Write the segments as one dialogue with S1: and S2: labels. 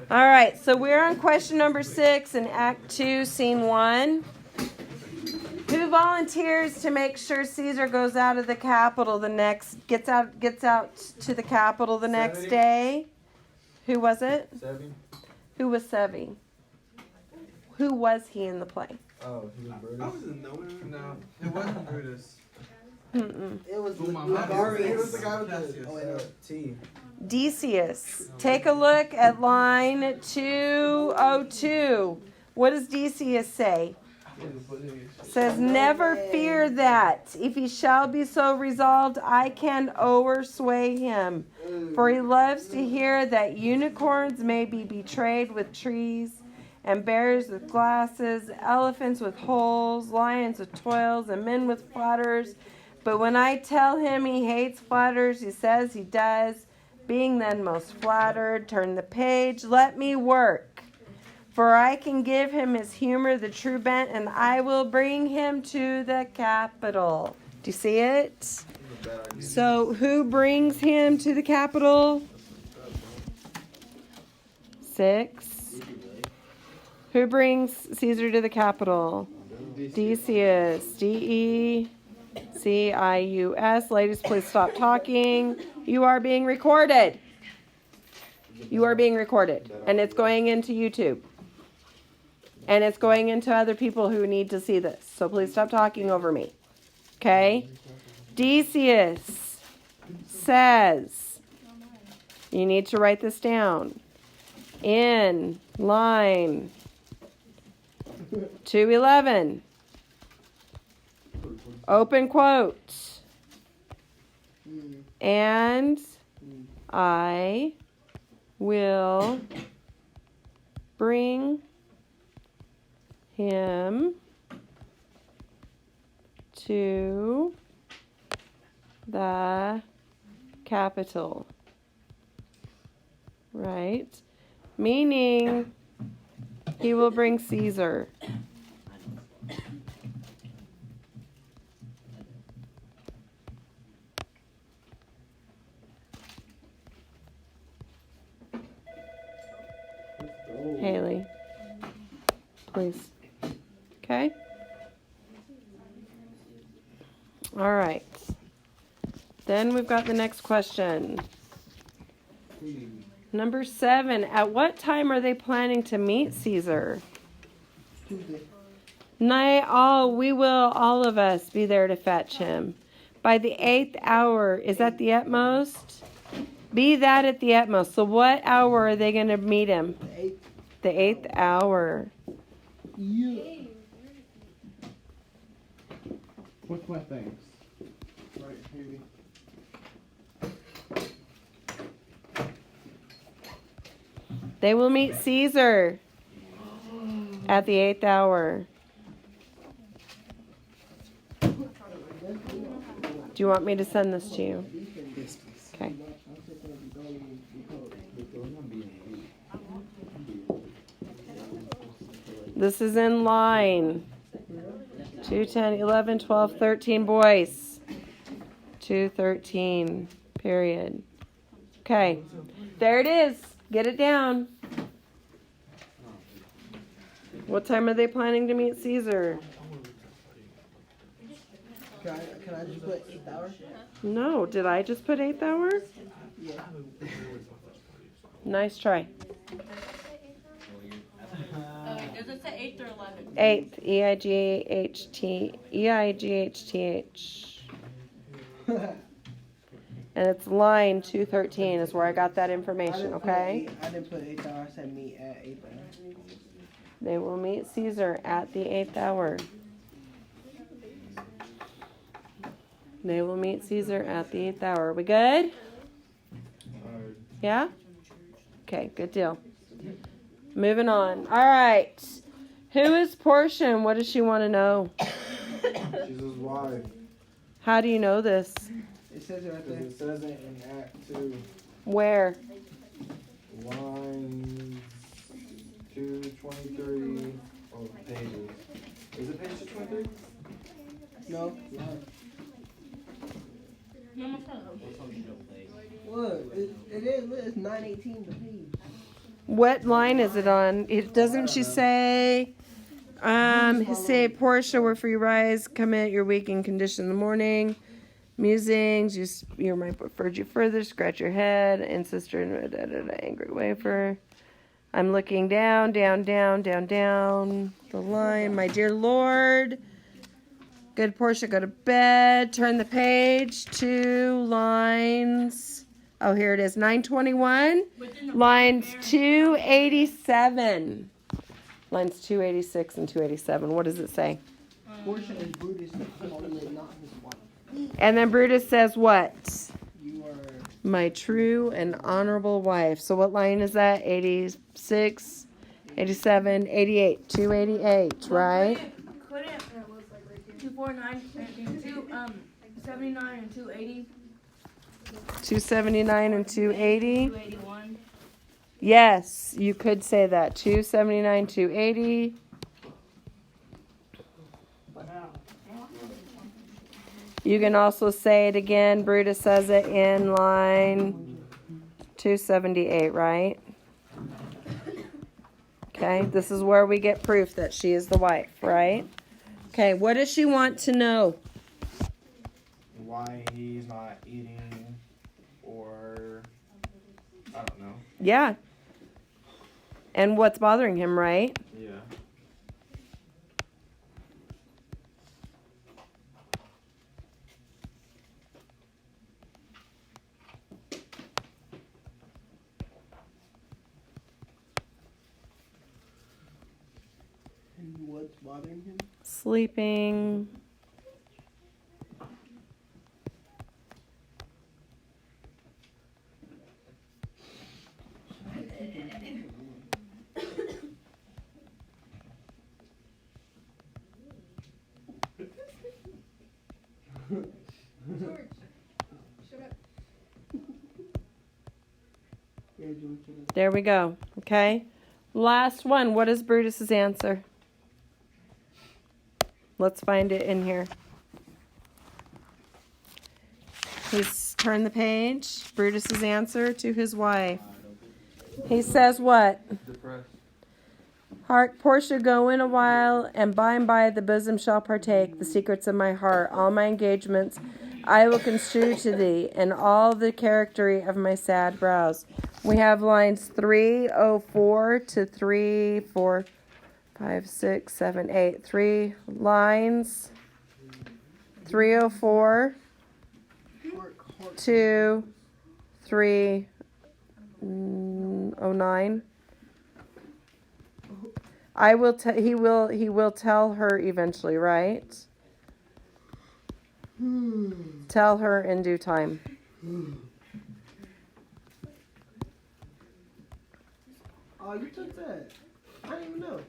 S1: All right, so we're on question number 6 in Act 2, Scene 1. Who volunteers to make sure Caesar goes out of the Capitol gets out to the Capitol the next day? Who was it?
S2: Sevi.
S1: Who was Sevi? Who was he in the play?
S2: Oh, he was Brutus.
S3: I was in no, it wasn't Brutus.
S4: It was
S3: He
S4: Ligarius.
S3: was the guy with the
S2: T.
S1: Decius. Take a look at line 202. What does Decius say? Says, never fear that. If he shall be so resolved, I can o'ersway him. For he loves to hear that unicorns may be betrayed with trees, and bears with glasses, elephants with holes, lions with toils, and men with flatterers. But when I tell him he hates flatterers, he says he does. Being then most flattered, turn the page, let me work. For I can give him his humor, the true bent, and I will bring him to the Capitol. Do you see it? So who brings him to the Capitol? 6. Who brings Caesar to the Capitol? Decius. Decius. Ladies, please stop talking. You are being recorded. You are being recorded. And it's going into YouTube. And it's going into other people who need to see this. So please stop talking over me. Okay? Decius says, you need to write this down, in line 211. Open quote. And I will bring him to the Capitol. Right? Meaning he will bring Caesar. Haley, please. Okay? All right. Then we've got the next question. Number 7. At what time are they planning to meet Caesar? We will, all of us, be there to fetch him. By the 8th hour, is that the utmost? Be that at the utmost. So what hour are they going to meet him? The 8th hour.
S4: Yeah.
S3: What's my thanks? Right, Haley.
S1: They will meet Caesar at the 8th hour. Do you want me to send this to you? Okay. This is in line 2, 10, 11, 12, 13, boys. 2:13, period. Okay, there it is. Get it down. What time are they planning to meet Caesar?
S4: Can I just put 8th hour?
S1: No, did I just put 8th hour?
S4: Yeah.
S1: Nice try.
S5: Does it say 8th or 11th?
S1: 8th, E-I-G-H-T-H. And it's line 213 is where I got that information, okay?
S4: I didn't put 8th hour. I said meet at 8th hour.
S1: They will meet Caesar at the 8th hour. They will meet Caesar at the 8th hour. We good? Yeah? Okay, good deal. Moving on. All right. Who is Portia? What does she want to know?
S2: She's his wife.
S1: How do you know this?
S4: It says it right there.
S2: It says it in Act 2,
S1: Where?
S2: line 223. Oh, pages. Is it page 223?
S4: No. What? It is. It's 918 the page.
S1: What line is it on? It doesn't she say say Portia where free rise, come at your weakened condition in the morning. Musings, you might preferred you further, scratch your head, and sister angry wafer. I'm looking down the line. My dear Lord. Good Portia, go to bed. Turn the page. 2 lines. Oh, here it is. 921. Lines 287. Lines 286 and 287. What does it say?
S4: Portia is Brutus, ultimately not his wife.
S1: And then Brutus says what?
S4: You are
S1: My true and honorable wife. So what line is that? 86, 87, 88. 288, right?
S5: Couldn't 249 and 279 and 280.
S1: 279 and 280.
S5: 281.
S1: Yes, you could say that. 279, 280. You can also say it again. Brutus says it in line 278, right? Okay, this is where we get proof that she is the wife, right? Okay, what does she want to know?
S2: Why he's not eating, or I don't know.
S1: Yeah. And what's bothering him, right?
S2: Yeah.
S4: and what's bothering him?
S1: Sleeping.
S4: Yeah, George, shut up.
S1: There we go. Okay. Last one. What is Brutus's answer? Let's find it in here. He's turned the page. Brutus's answer to his wife. He says what?
S2: Depressed.
S1: Hark, Portia, go in a while, and by the bosom shall partake the secrets of my heart. All my engagements I will construe to thee, and all the charactery of my sad brows. We have lines 304 to 3, 4, 5, 6, 7, 8. 3 lines. 304 to 309. I will he will tell her eventually, right? Tell her in due time.
S4: Oh, you took that. I didn't even know.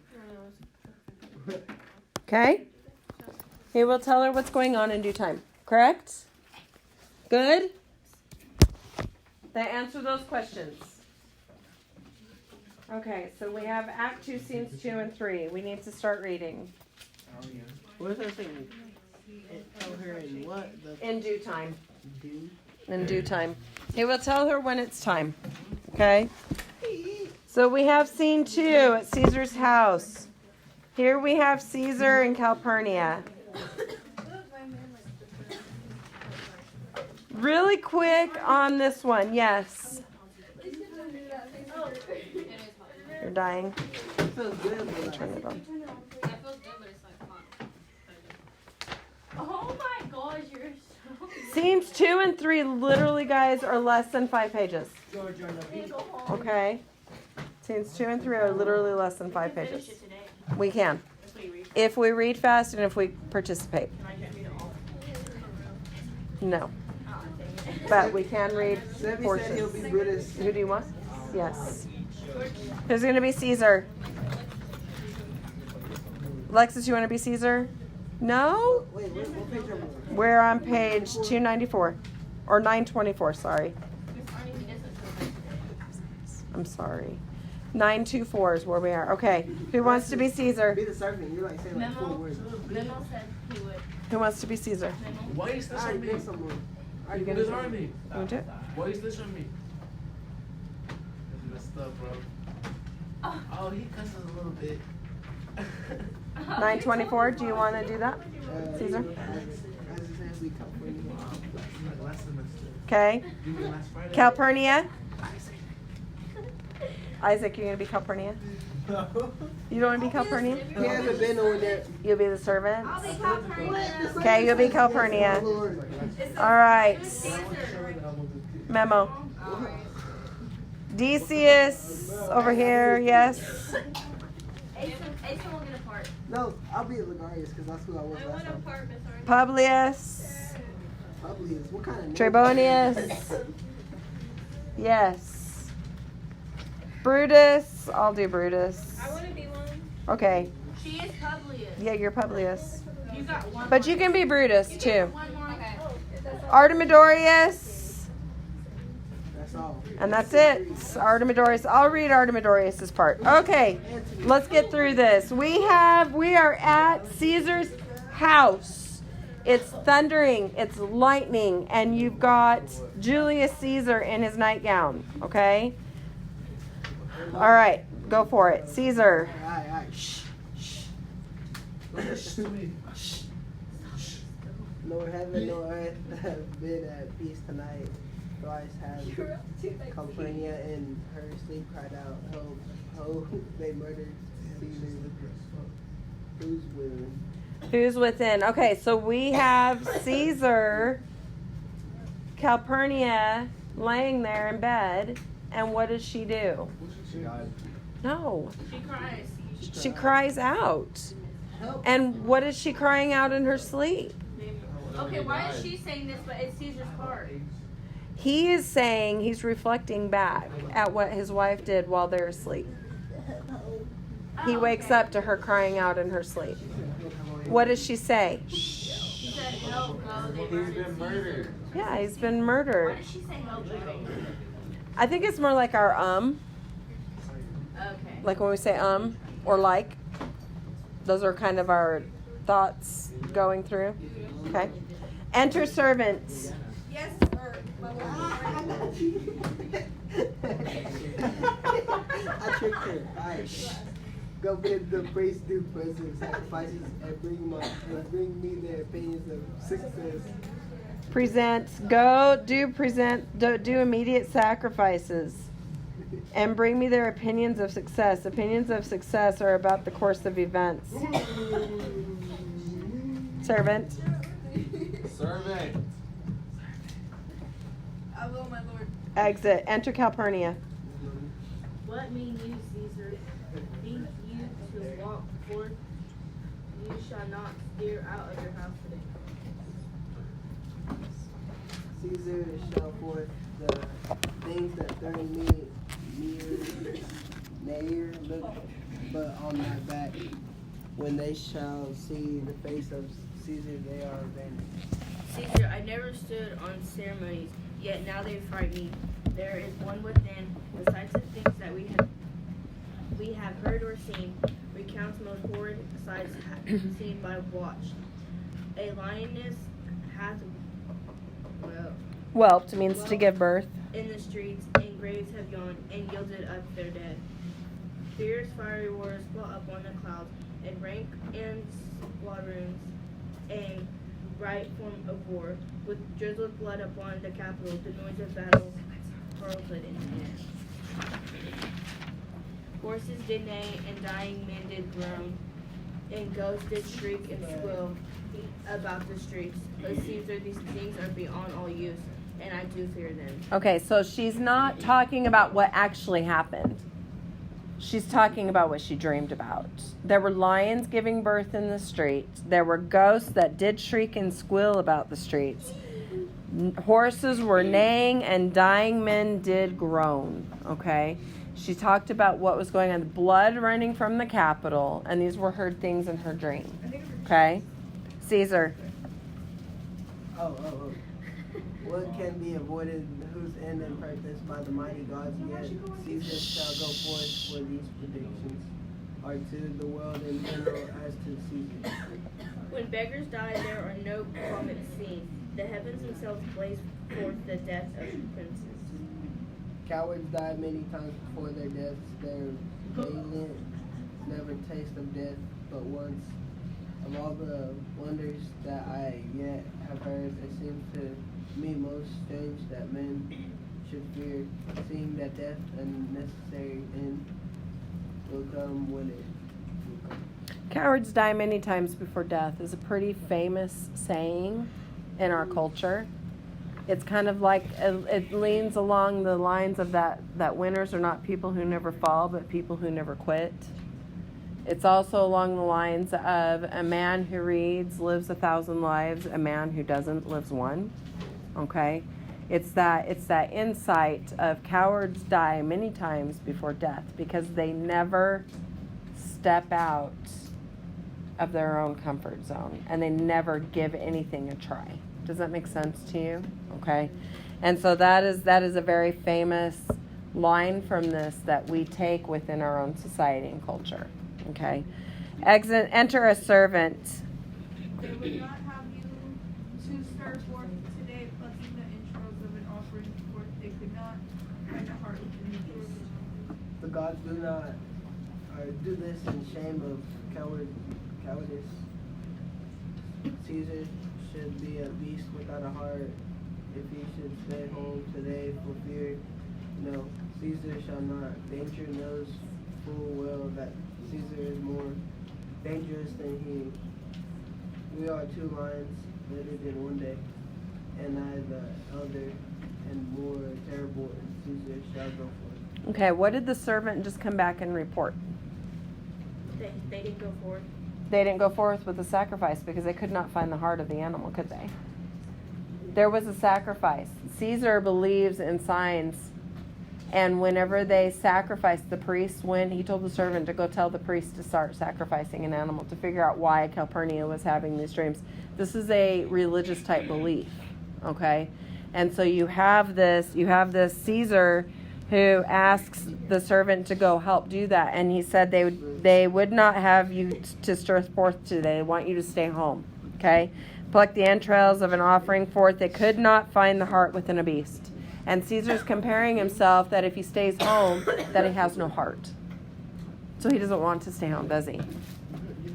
S1: Okay? He will tell her what's going on in due time. Correct? Good? That answer those questions. Okay, so we have Act 2, Scenes 2 and 3. We need to start reading.
S4: What does that say? Tell her in what? The
S1: In due time.
S4: do?
S1: In due time. He will tell her when it's time. Okay? So we have Scene 2 at Caesar's house. Here we have Caesar and Calpurnia. Really quick on this one, yes. You're dying.
S4: It feels good, but like,
S1: Turn it on.
S5: Oh my gosh, you're so.
S1: Scenes 2 and 3, literally, guys, are less than 5 pages.
S4: George, you're not
S5: Go home.
S1: Okay? Scenes 2 and 3 are literally less than 5
S5: Finish
S1: pages.
S5: it today.
S1: We can.
S5: That's what you read.
S1: If we read fast and if we participate.
S5: And I can't read it all.
S1: No.
S5: Ah, dang it.
S1: But we can read
S4: Sebby said he'll
S1: portions.
S4: be Brutus.
S1: Who do you want? Yes. Who's going to be Caesar? Alexis, you want to be Caesar? No?
S4: Wait, what page are we on?
S1: We're on page 294. Or 924, sorry. I'm sorry. 924 is where we are. Okay. Who wants to be Caesar?
S4: Be the servant. You're like saying like 4
S5: Memo.
S4: words.
S5: Memo said he would.
S1: Who wants to be Caesar?
S5: Memo.
S3: Why is this
S4: I
S3: on
S4: already
S3: me?
S4: picked someone. I
S1: You
S4: already
S1: gonna
S3: This
S4: picked
S3: on me.
S1: Want to?
S3: Why is this on me? That's messed up, bro.
S4: Oh, he cusses a little bit.
S1: 924. Do you want to do that, Caesar?
S2: Last semester.
S1: Okay.
S2: You mean last Friday?
S1: Calpurnia. Isaac, you're going to be Calpurnia?
S2: No.
S1: You don't want to be Calpurnia?
S3: He hasn't been over there.
S1: You'll be the servant?
S5: I'll be Calpurnia.
S1: Okay, you'll be Calpurnia. All right. Memo. Decius over here, yes.
S5: Asa will get a part.
S3: No, I'll be Ligarius because that's who I was last time.
S1: Publius.
S3: Publius. What kind of name?
S1: Trebonius. Yes. Brutus. I'll do Brutus.
S5: I want to be one.
S1: Okay.
S5: She is Publius.
S1: Yeah, you're Publius.
S5: You got one.
S1: But you can be Brutus too.
S5: One more. Okay.
S1: Artemidorius.
S3: That's all.
S1: And that's it. Artemidorius. I'll read Artemidorius' part. Okay. Let's get through this. We are at Caesar's house. It's thundering, it's lightning, and you've got Julius Caesar in his nightgown. Okay? All right, go for it. Caesar.
S3: All right. Shh. Shh. Lord heaven, Lord earth have been at peace tonight. Thrice have Calpurnia in her sleep cried out, ho, they murdered Caesar. Who's willing?
S1: Who's within? Okay, so we have Caesar, Calpurnia laying there in bed, and what does she do?
S2: She died.
S1: No,
S5: She cries.
S1: she cries out.
S3: Help.
S1: And what is she crying out in her sleep?
S5: Okay, why is she saying this, but it's Caesar's part?
S1: He is saying he's reflecting back at what his wife did while they're asleep. He wakes up to her crying out in her sleep. What does she say?
S5: She said, help, no, they
S2: He's
S5: murdered
S2: been
S5: Caesar.
S2: murdered.
S1: Yeah, he's been
S5: Why
S1: murdered.
S5: did she say help?
S1: I think it's more like our
S5: Okay.
S1: like when we say or like. Those are kind of our thoughts going through. Okay. Enter servants.
S5: Yes, sir.
S3: I tricked her. Alright. Go bid the priests do presents, sacrifices, and bring me their opinions of success.
S1: Do immediate sacrifices. And bring me their opinions of success. Opinions of success are about the course of events. Servant.
S2: Servant.
S5: I will, my lord.
S1: Exit. Enter Calpurnia.
S6: What mean you, Caesar? Think you to walk forth? You shall not stir out of your house today.
S3: Caesar shall forth the things that turn me near look but on my back. When they shall see the face of Caesar, they are vanished.
S6: Caesar, I never stood on ceremonies, yet now they fright me. There is one within, besides the things that we have heard or seen, recounts most horrid sights seen by watch. A lioness hath
S1: Whelped means to give birth.
S6: in the streets, and graves have yawned and yielded up their dead. Fierce fiery wars float up on the clouds, and rank and squadrons, and bright form of war, with drizzled blood upon the capital, the noise of battle hurled in the air. Horses did neigh, and dying men did groan, and ghosts did shriek and squeal about the streets. But Caesar, these things are beyond all use, and I do fear them.
S1: Okay, so she's not talking about what actually happened. She's talking about what she dreamed about. There were lions giving birth in the streets. There were ghosts that did shriek and squeal about the streets. Horses were neighing and dying men did groan. Okay? She talked about what was going on. Blood running from the Capitol. And these were her things in her dream. Okay? Caesar.
S3: Oh. What can be avoided, whose end and purpose by the mighty gods, yet Caesar shall go forth, for these predictions are to the world in general as to Caesar.
S6: When beggars die, there are no comets seen. The heavens themselves blaze forth the death of princes.
S3: Cowards die many times before their deaths. Their valiant never taste of death but once. Of all the wonders that I yet have heard, it seems to me most strange that men should fear, seeing that death and necessary end will come when it will come.
S1: Cowards die many times before death is a pretty famous saying in our culture. It's kind of like, it leans along the lines of that winners are not people who never fall, but people who never quit. It's also along the lines of a man who reads lives 1,000 lives, a man who doesn't lives one. Okay? It's that insight of cowards die many times before death because they never step out of their own comfort zone and they never give anything a try. Does that make sense to you? Okay. And so that is a very famous line from this that we take within our own society and culture. Okay. Enter a servant.
S7: They would not have you to stir forth today, plucking the entrails of an offering forth. They could not find a heart within the beast.
S3: The gods do not do this in shame of cowardice. Caesar should be a beast without a heart if he should stay home today for fear. No, Caesar shall not. Danger knows full well that Caesar is more dangerous than he. We are two lions living in one day, and I the elder and more terrible, and Caesar shall go forth.
S1: Okay, what did the servant just come back and report?
S6: They didn't go forward.
S1: They didn't go forth with the sacrifice because they could not find the heart of the animal, could they? There was a sacrifice. Caesar believes in signs, and whenever they sacrificed, the priest went, he told the servant to go tell the priest to start sacrificing an animal to figure out why Calpurnia was having these dreams. This is a religious type belief, okay? And so you have this Caesar who asks the servant to go help do that. And he said they would not have you to stir forth today. They want you to stay home. Okay? Pluck the entrails of an offering forth. They could not find the heart within a beast. And Caesar's comparing himself that if he stays home, that he has no heart. So he doesn't want to stay home, does he?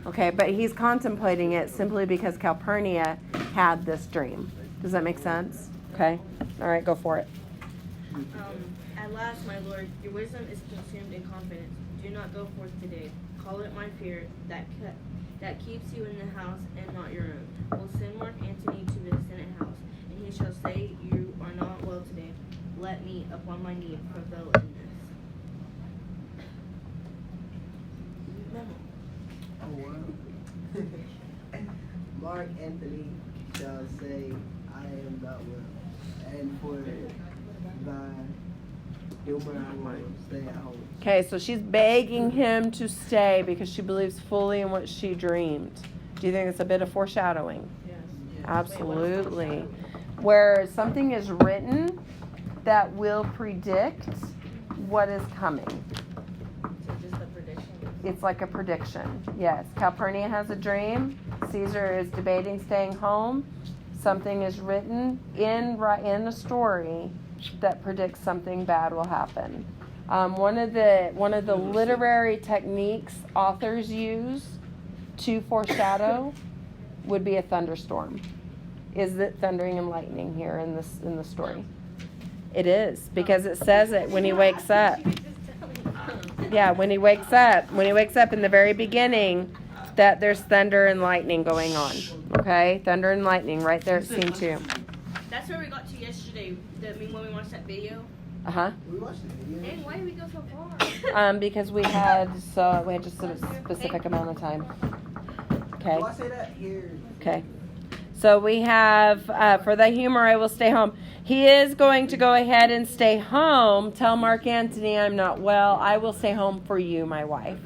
S1: Okay, but he's contemplating it simply because Calpurnia had this dream. Does that make sense? Okay? All right, go for it.
S6: At last, my lord, your wisdom is consumed in confidence. Do not go forth today. Call it my fear that keeps you in the house and not your own. Will send Mark Antony to the Senate house, and he shall say, you are not well today. Let me, upon my knee, prevail in this.
S3: Oh wow. Mark Antony shall say, I am not well, and for thy humor I will stay at home.
S1: Okay, so she's begging him to stay because she believes fully in what she dreamed. Do you think it's a bit of foreshadowing?
S6: Yes.
S1: Absolutely. Where something is written that will predict what is coming.
S6: So just a prediction.
S1: It's like a prediction. Yes. Calpurnia has a dream. Caesar is debating staying home. Something is written in a story that predicts something bad will happen. One of the literary techniques authors use to foreshadow would be a thunderstorm. Is it thundering and lightning here in the story? It is, because it says it when he wakes up. Yeah, when he wakes up in the very beginning, that there's thunder and lightning going on. Okay, thunder and lightning right there at scene 2.
S6: That's where we got to yesterday. When we watched that video.
S3: We watched the video.
S6: Dang, why did we go so far?
S1: Because we had just a specific amount of time. Okay.
S3: Do I say that here?
S1: Okay. So we have, for the humor, I will stay home. He is going to go ahead and stay home. Tell Mark Antony I'm not well. I will stay home for you, my wife.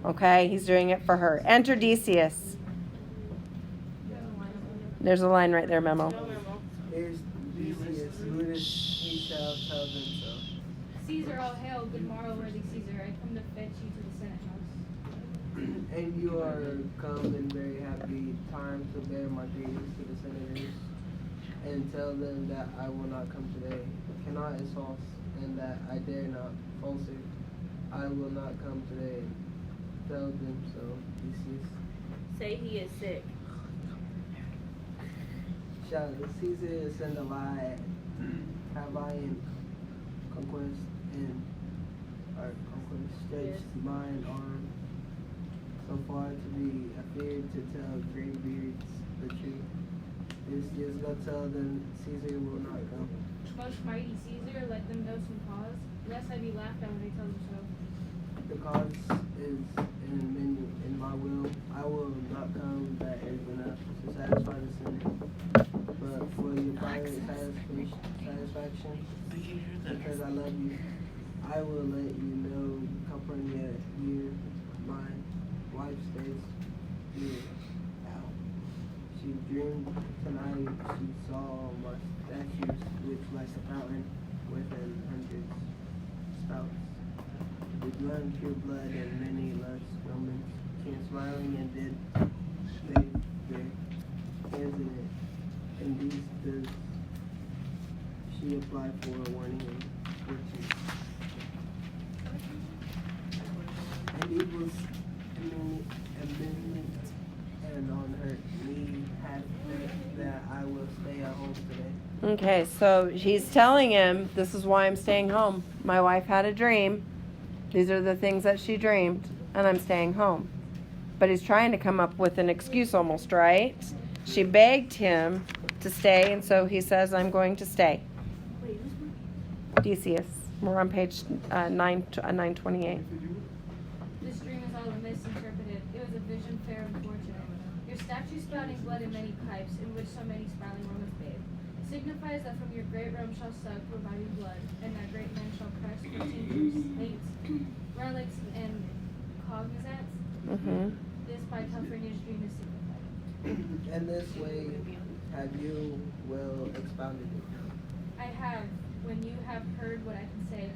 S1: Okay, he's doing it for her. Enter Decius. There's a line right there, Memo.
S3: Here's Julius, he shall tell them so.
S5: Caesar, all hail. Good morrow, worthy Caesar. I come to fetch you to the Senate house.
S3: And you are come in very happy time to bear my greetings to the senators, and tell them that I will not come today. Cannot Esauce and that I dare not falter. I will not come today and tell them so. Theseus.
S6: Say he is sick.
S3: Shall Caesar send a lie? Have I in conquest stretched mine arm so far to be afeared to tell gray beards the truth? Just go tell them Caesar will not come.
S5: Most mighty Caesar, let them know some cause, lest I be laughed at when they tell them so.
S3: The cause is in my will. I will not come. That is enough to satisfy the Senate. But for your private satisfaction, because I love you, I will let you know, Calpurnia, here, my wife stays here now. She dreamed tonight. She saw my statues, which like a fountain within hundreds spouts. With none pure blood and many lusts, Romans came smiling and did they their hands in it. And these does she apply for a warning and fortune. And it was amendment and on her knee had that I will stay at home today.
S1: Okay, so he's telling him, this is why I'm staying home. My wife had a dream. These are the things that she dreamed, and I'm staying home. But he's trying to come up with an excuse almost, right? She begged him to stay, and so he says, I'm going to stay. Theseus. We're on page 928.
S5: This dream is all misinterpreted. It was a vision fair and fortunate. Your statue spouting blood in many pipes, in which so many smiling Romans bathe, signifies that from your great Rome shall suck reviving blood, and that great men shall press for tinctures, slates, relics, and cognizance.
S1: Mm-hmm.
S5: This by Calpurnia's dream is signified.
S3: And this way have you well expounded it.
S5: I have, when you have heard what I can say,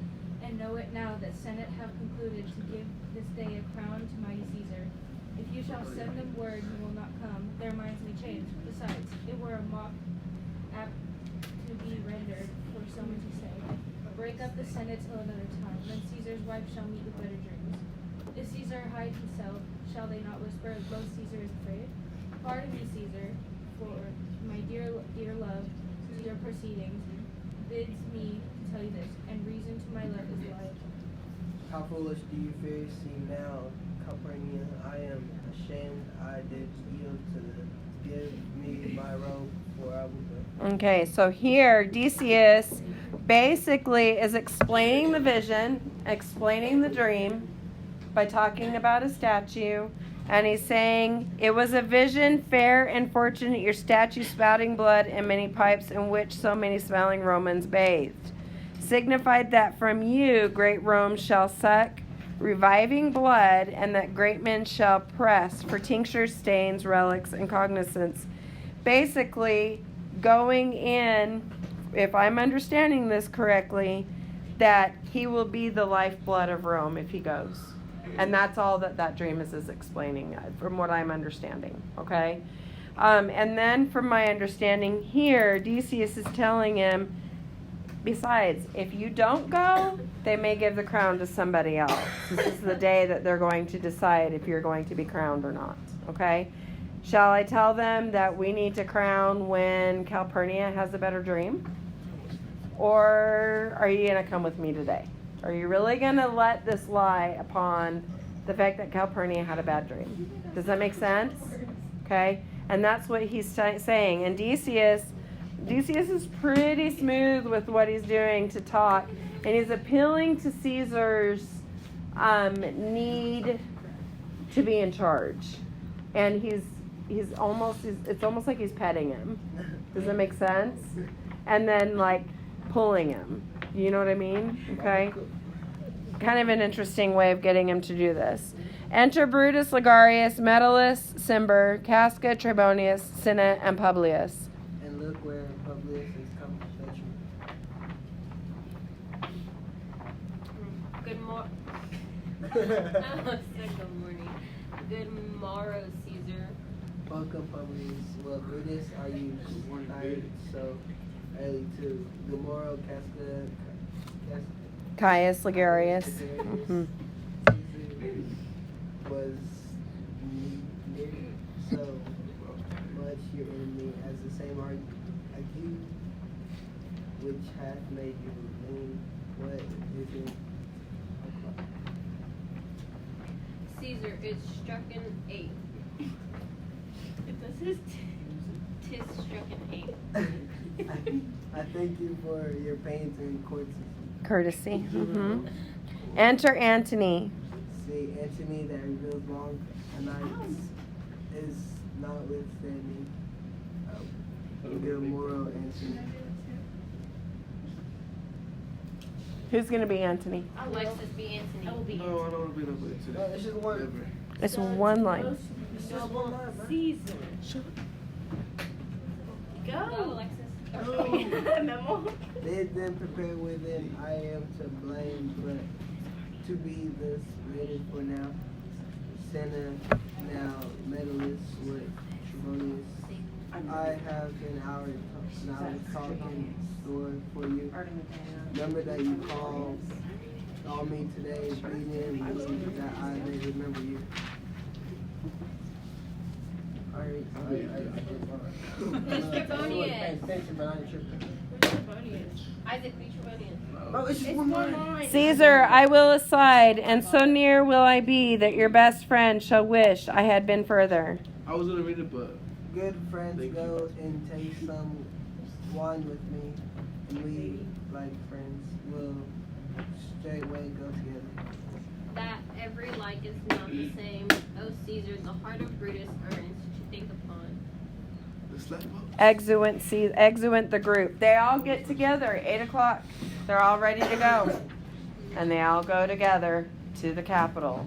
S5: and know it now that Senate have concluded to give this day a crown to mighty Caesar. If you shall send them word you will not come, their minds may change. Besides, it were a mock apt to be rendered for someone to say, break up the Senate till another time, then Caesar's wife shall meet with better dreams. If Caesar hide himself, shall they not whisper, lo, Caesar is afraid? Pardon me, Caesar, for my dear love to your proceedings bids me to tell you this, and reason to my love is life.
S3: How foolish do you fear see now, Calpurnia? I am ashamed I did yield to them. Give me my robe, for I will go.
S1: Okay, so here Theseus basically is explaining the vision, explaining the dream by talking about a statue, and he's saying, it was a vision fair and fortunate, your statue spouting blood and many pipes in which so many smiling Romans bathed. Signified that from you great Rome shall suck reviving blood, and that great men shall press for tinctures, stains, relics, and cognizance. Basically, going in, if I'm understanding this correctly, that he will be the lifeblood of Rome if he goes. And that's all that dream is explaining, from what I'm understanding, okay? And then from my understanding here, Theseus is telling him, besides, if you don't go, they may give the crown to somebody else. This is the day that they're going to decide if you're going to be crowned or not, okay? Shall I tell them that we need to crown when Calpurnia has a better dream? Or are you going to come with me today? Are you really going to let this lie upon the fact that Calpurnia had a bad dream? Does that make sense? Okay? And that's what he's saying. And Theseus is pretty smooth with what he's doing to talk. And he's appealing to Caesar's need to be in charge. And it's almost like he's petting him. Does that make sense? And then like pulling him. You know what I mean? Okay. Kind of an interesting way of getting him to do this. Enter Brutus, Ligarius, Metellus, Cimber, Casca, Trebonius, Cinna, and Publius.
S3: And look where Publius is come
S8: Good morning. Good morning. Good morrow, Caesar.
S3: Welcome, Publius. Well, Brutus, are you one night so early too? Good morrow, Casca,
S1: Caius Ligarius. Mm-hmm.
S3: Was near so much your enemy as the same accused which hath made you lean. What is it?
S8: Caesar is struck in 8.
S6: This is
S8: Tis struck in 8.
S3: I thank you for your pains and
S1: Courtesy. Mm-hmm. Enter Antony.
S3: See, Antony that reveals long nights is notwithstanding good moral Antony.
S1: Who's going to be Antony?
S8: Alexis be Antony. I will be
S2: No, I don't want to be nobody today.
S3: It's just one.
S2: Never.
S1: It's one line.
S6: Noble Caesar.
S8: Go,
S6: Go.
S8: Alexis.
S6: Memo.
S3: They then prepare within I am to blame, but to be this rated for now. Senna now medalist with Julius. I have an hour talking store for you. Remember that you called me today, bleeding, that I may remember you.
S8: Isaac be Trebonian.
S3: Oh, it's just one line.
S1: Caesar, I will aside, and so near will I be that your best friend shall wish I had been further.
S2: I was gonna read it, but
S3: Good friends, go and take some wine with me, and we, like friends, will straightway go together.
S8: That every like is not the same. O Caesar, the heart of Brutus earns to think upon.
S2: the slap up.
S1: Exeunt the group. They all get together at 8 o'clock. They're all ready to go. And they all go together to the Capitol.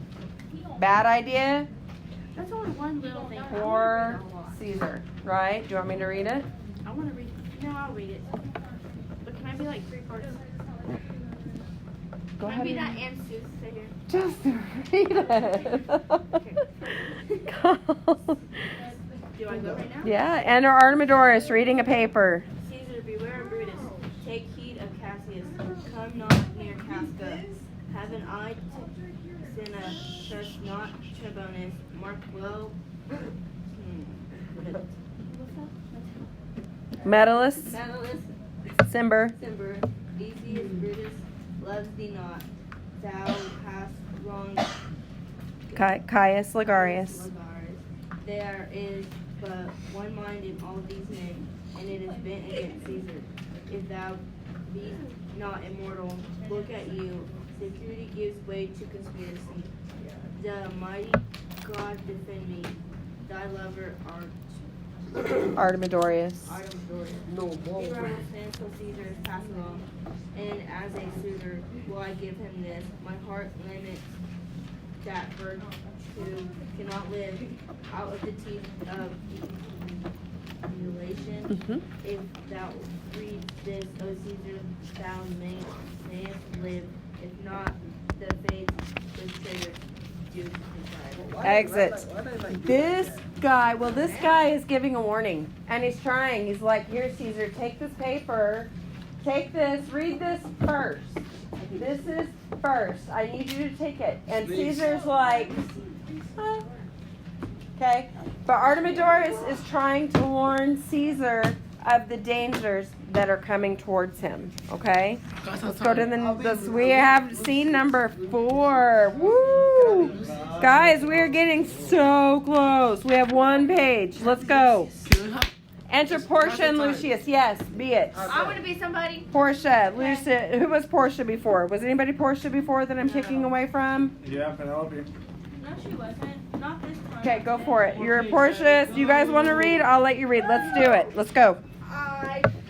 S1: Bad idea
S6: That's only one little thing.
S1: for Caesar, right? Do you want me to read it?
S6: I want to read it. No, I'll read it. But can I be like 3 parts?
S1: Go
S6: Can I be
S1: ahead.
S6: that and Sue sit here?
S1: Just read it. Go.
S6: Do I go right now?
S1: Yeah, enter Artemidorus reading a paper.
S6: Caesar, beware of Brutus. Take heed of Cassius. Come not near Casca. Have an eye to Cinna. Trust not Trebonius. Mark well.
S1: Medalist,
S6: Medalist,
S1: Cimber,
S6: Cimber, Decius Brutus loves thee not. Thou hast wronged
S1: Caius Ligarius.
S6: Ligarius. There is but one mind in all these men, and it is bent against Caesar. If thou be not immortal, look at you. Security gives way to conspiracy. The mighty God defend me. Thy lover
S1: Artemidorus.
S3: No
S6: He
S3: more.
S6: stands till Caesar is passed along, and as a suitor will I give him this. My heart laments that virtue cannot live out of the teeth of emulation.
S1: Mm-hmm.
S6: If thou read this, O Caesar, thou mayest live. If not, the faith was traitor do decide.
S1: Exit. This guy is giving a warning. And he's trying. He's like, here, Caesar, take this paper. Take this. Read this first. This is first. I need you to take it. And Caesar's like, huh. Okay. But Artemidorus is trying to warn Caesar of the dangers that are coming towards him. Okay? Let's go to we have scene number 4. Woo! Guys, we are getting so close. We have 1 page. Let's go. Enter Portia and Lucius. Yes, be it.
S6: I want to be somebody.
S1: Portia, Lucius. Who was Portia before? Was anybody Portia before that I'm taking away from?
S2: Yeah, Penelope.
S6: No, she wasn't. Not this time.
S1: Okay, go for it. You're Portia. So you guys want to read? I'll let you read. Let's do it. Let's go.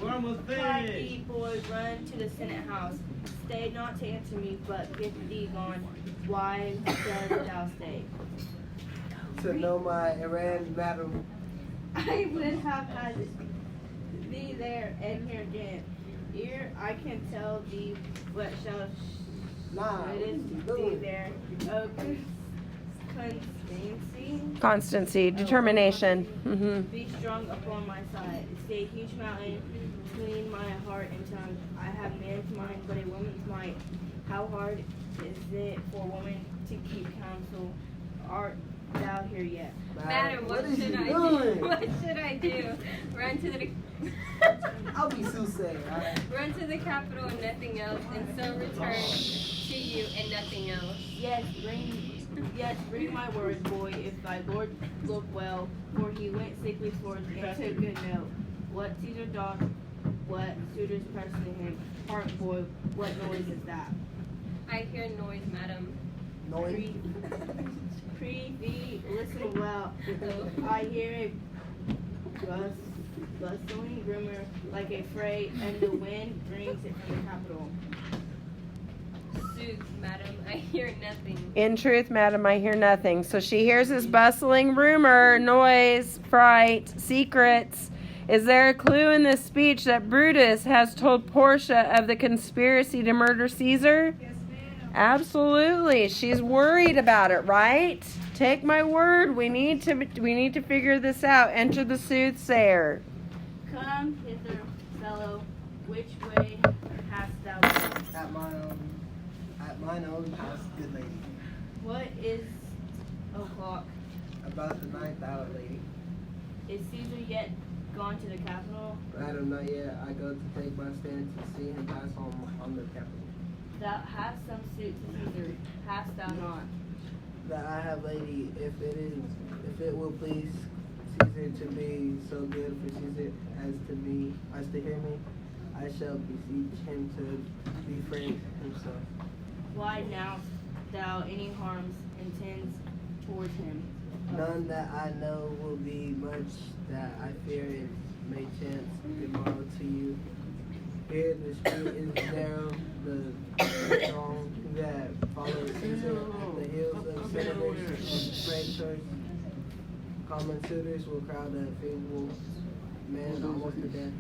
S2: We're almost
S6: Cried
S2: finished.
S6: ye boys, run to the Senate house. Stay not to answer me, but get thee gone. Why dost thou stay?
S3: To know my errand, madam.
S6: I would have had thee there and here again. Ere I can tell thee what shall thee there. O
S1: Constancy, determination. Mm-hmm.
S6: Be strong upon my side. Stay huge mountain between my heart and tongue. I have man's mind, but a woman's might. How hard is it for women to keep counsel? Art thou here yet?
S8: Madam, what
S3: is
S8: should
S3: you
S8: I
S3: doing?
S8: do? What should I do? Run to the
S3: I'll be soothsayer, alright?
S8: run to the capital and nothing else, and so return to you and nothing else.
S6: Yes, bring my word, boy, if thy Lord look well, for he went sickly forth and took good note. What Caesar doth, what suitors press to him. Hark, boy, what noise is that?
S8: I hear noise, madam.
S3: Noise.
S6: Prithee, listen well. I hear a bustling rumor like a fray, and the wind brings it from the capital.
S8: Sooth, madam, I hear nothing.
S1: In truth, madam, I hear nothing. So she hears this bustling rumor, noise, fright, secrets. Is there a clue in this speech that Brutus has told Portia of the conspiracy to murder Caesar?
S7: Yes, ma'am.
S1: Absolutely. She's worried about it, right? Take my word. We need to figure this out. Enter the soothsayer.
S6: Come hither, fellow. Which way hast thou gone?
S3: At mine own house, good lady.
S6: What is o'clock?
S3: About the 9th hour, lady.
S6: Is Caesar yet gone to the capital?
S3: Madam, not yet. I go to take my stand to see him pass on the capital.
S6: Thou hast some suit to Caesar, hast thou not?
S3: That I have, lady, if it will please Caesar to be so good for Caesar as to hear me, I shall beseech him to befriend himself.
S6: Why now thou any harms intends towards him?
S3: None that I know will be much that I fear it may chance tomorrow to you. Here the street is narrow, the throng that follows Caesar at the heels of senators and praetors. Common suitors will crowd a favorable man almost to death.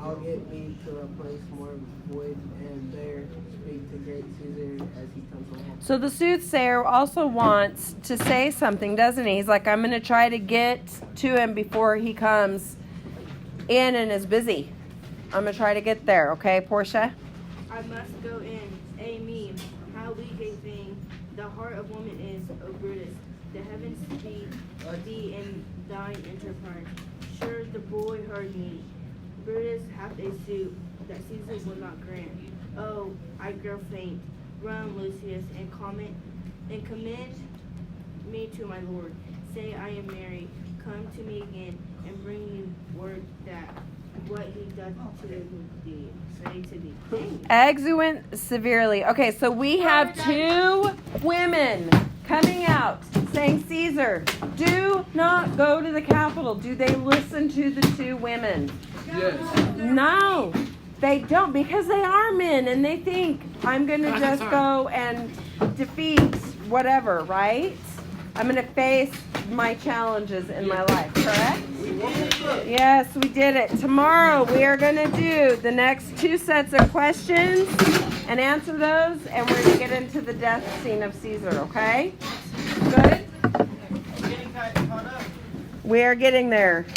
S3: I'll get me to a place more void and there speak to great Caesar as he comes along.
S1: So the soothsayer also wants to say something, doesn't he? He's like, I'm going to try to get to him before he comes in and is busy. I'm going to try to get there, okay, Portia?
S6: I must go in. Me, how weak a thing the heart of woman is, O Brutus. The heavens speed thee in thine enterprise. Sure the boy heard me. Brutus hath a suit that Caesar will not grant. Oh, I grow faint. Run, Lucius, and commend me to my lord. Say I am married. Come to me again, and bring you word that what he doth to thee, say to thee.
S1: Exeunt severely. Okay, so we have two women coming out saying, Caesar, do not go to the capital. Do they listen to the two women?
S2: Yes.
S1: No, they don't, because they are men and they think, I'm going to just go and defeat whatever, right? I'm going to face my challenges in my life, correct? Yes, we did it. Tomorrow we are going to do the next two sets of questions and answer those, and we're going to get into the death scene of Caesar, okay? Good? We are getting there.